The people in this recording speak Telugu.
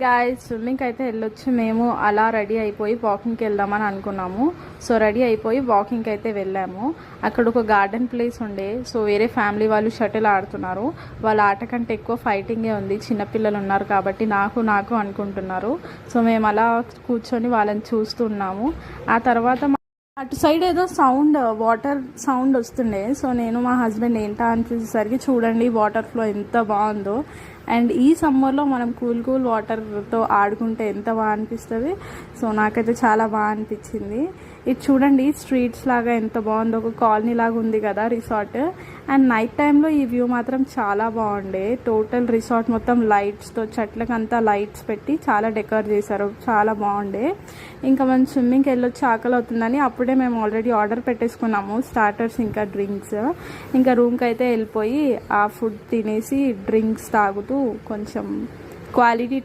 గాయ్స్, స్విమ్మింగ్కి అయితే వెళ్ళొచ్చు. మేము అలా రెడీ అయిపోయి వాకింగ్కి వెళ్దామని అనుకున్నాము. సో రెడీ అయిపోయి వాకింగ్కి అయితే వెళ్ళాము. అక్కడ ఒక గార్డెన్ ప్లేస్ ఉండే. సో వేరే ఫ్యామిలీ వాళ్ళు షటిల్ ఆడుతున్నారు. వాళ్ళ ఆట కంటే ఎక్కువ ఫైటింగే ఉంది. చిన్నపిల్లలు ఉన్నారు కాబట్టి నాకు అనుకుంటున్నారు. సో మేము అలా కూర్చొని వాళ్ళని చూస్తున్నాము. ఆ తర్వాత అటు సైడ్ ఏదో సౌండ్, వాటర్ సౌండ్ వస్తుండే. సో నేను మా హస్బెండ్ ఏంటా అనిపించేసరికి చూడండి వాటర్ ఫ్లో ఎంత బాగుందో. అండ్ ఈ సమ్మర్లో మనం కూల్ వాటర్తో ఆడుకుంటే ఎంత బాగా అనిపిస్తుంది. సో నాకైతే చాలా బాగా అనిపించింది. ఇది చూడండి స్ట్రీట్స్ లాగా ఎంత బాగుందో, ఒక కాలనీ లాగా ఉంది కదా రిసార్ట్. అండ్ నైట్ టైంలో ఈ వ్యూ మాత్రం చాలా బాగుండే. టోటల్ రిసార్ట్ మొత్తం లైట్స్తో, చెట్లకంతా లైట్స్ పెట్టి చాలా డెకరేట్ చేశారు, చాలా బాగుండే. ఇంకా మనం స్విమ్మింగ్కి వెళ్ళొచ్చి ఆకలి అవుతుందని అప్పుడే మేము ఆల్రెడీ ఆర్డర్ పెట్టేసుకున్నాము, స్టార్టర్స్ ఇంకా డ్రింక్స్. ఇంకా రూమ్కి అయితే వెళ్ళిపోయి ఆ ఫుడ్ తినేసి డ్రింక్స్ తాగుతూ కొంచెం క్వాలిటీ